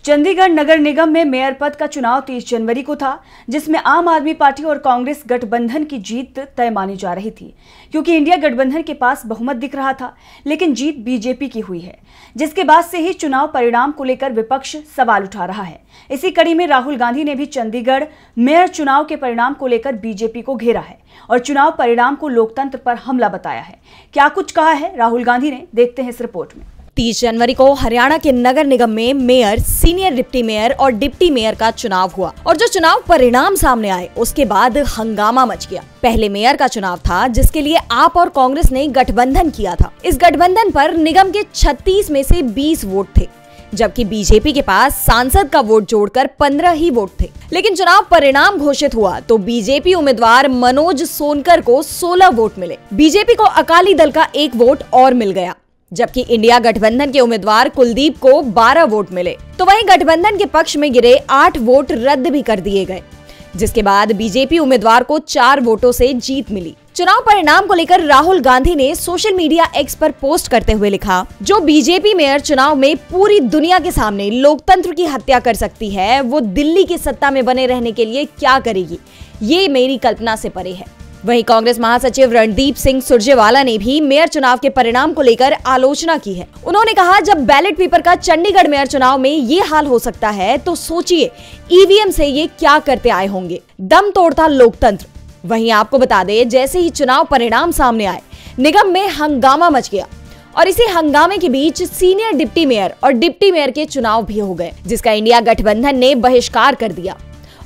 चंडीगढ़ नगर निगम में मेयर पद का चुनाव 30 जनवरी को था, जिसमें आम आदमी पार्टी और कांग्रेस गठबंधन की जीत तय मानी जा रही थी, क्योंकि इंडिया गठबंधन के पास बहुमत दिख रहा था। लेकिन जीत बीजेपी की हुई है, जिसके बाद से ही चुनाव परिणाम को लेकर विपक्ष सवाल उठा रहा है। इसी कड़ी में राहुल गांधी ने भी चंडीगढ़ मेयर चुनाव के परिणाम को लेकर बीजेपी को घेरा है और चुनाव परिणाम को लोकतंत्र पर हमला बताया है। क्या कुछ कहा है राहुल गांधी ने, देखते हैं इस रिपोर्ट में। 30 जनवरी को हरियाणा के नगर निगम में मेयर, सीनियर डिप्टी मेयर और डिप्टी मेयर का चुनाव हुआ और जो चुनाव परिणाम सामने आए उसके बाद हंगामा मच गया। पहले मेयर का चुनाव था, जिसके लिए आप और कांग्रेस ने गठबंधन किया था। इस गठबंधन पर निगम के 36 में से 20 वोट थे, जबकि बीजेपी के पास सांसद का वोट जोड़कर 15 ही वोट थे। लेकिन चुनाव परिणाम घोषित हुआ तो बीजेपी उम्मीदवार मनोज सोनकर को 16 वोट मिले। बीजेपी को अकाली दल का 1 वोट और मिल गया, जबकि इंडिया गठबंधन के उम्मीदवार कुलदीप को 12 वोट मिले। तो वहीं गठबंधन के पक्ष में गिरे 8 वोट रद्द भी कर दिए गए, जिसके बाद बीजेपी उम्मीदवार को 4 वोटों से जीत मिली। चुनाव परिणाम को लेकर राहुल गांधी ने सोशल मीडिया एक्स पर पोस्ट करते हुए लिखा, जो बीजेपी मेयर चुनाव में पूरी दुनिया के सामने लोकतंत्र की हत्या कर सकती है, वो दिल्ली की सत्ता में बने रहने के लिए क्या करेगी, ये मेरी कल्पना से परे है। वहीं कांग्रेस महासचिव रणदीप सिंह सुरजेवाला ने भी मेयर चुनाव के परिणाम को लेकर आलोचना की है। उन्होंने कहा, जब बैलेट पेपर का चंडीगढ़ मेयर चुनाव में ये हाल हो सकता है तो सोचिए ईवीएम से ये क्या करते आए होंगे। दम तोड़ता लोकतंत्र। वहीं आपको बता दें, जैसे ही चुनाव परिणाम सामने आए निगम में हंगामा मच गया और इसी हंगामे के बीच सीनियर डिप्टी मेयर और डिप्टी मेयर के चुनाव भी हो गए, जिसका इंडिया गठबंधन ने बहिष्कार कर दिया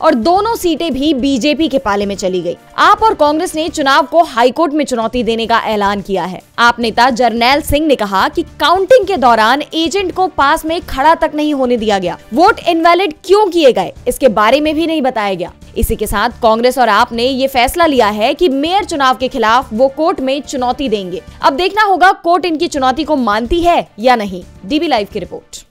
और दोनों सीटें भी बीजेपी के पाले में चली गई। आप और कांग्रेस ने चुनाव को हाईकोर्ट में चुनौती देने का ऐलान किया है। आप नेता जरनैल सिंह ने कहा कि काउंटिंग के दौरान एजेंट को पास में खड़ा तक नहीं होने दिया गया। वोट इनवैलिड क्यों किए गए, इसके बारे में भी नहीं बताया गया। इसी के साथ कांग्रेस और आप ने ये फैसला लिया है कि मेयर चुनाव के खिलाफ वो कोर्ट में चुनौती देंगे। अब देखना होगा कोर्ट इनकी चुनौती को मानती है या नहीं। डीबी लाइव की रिपोर्ट।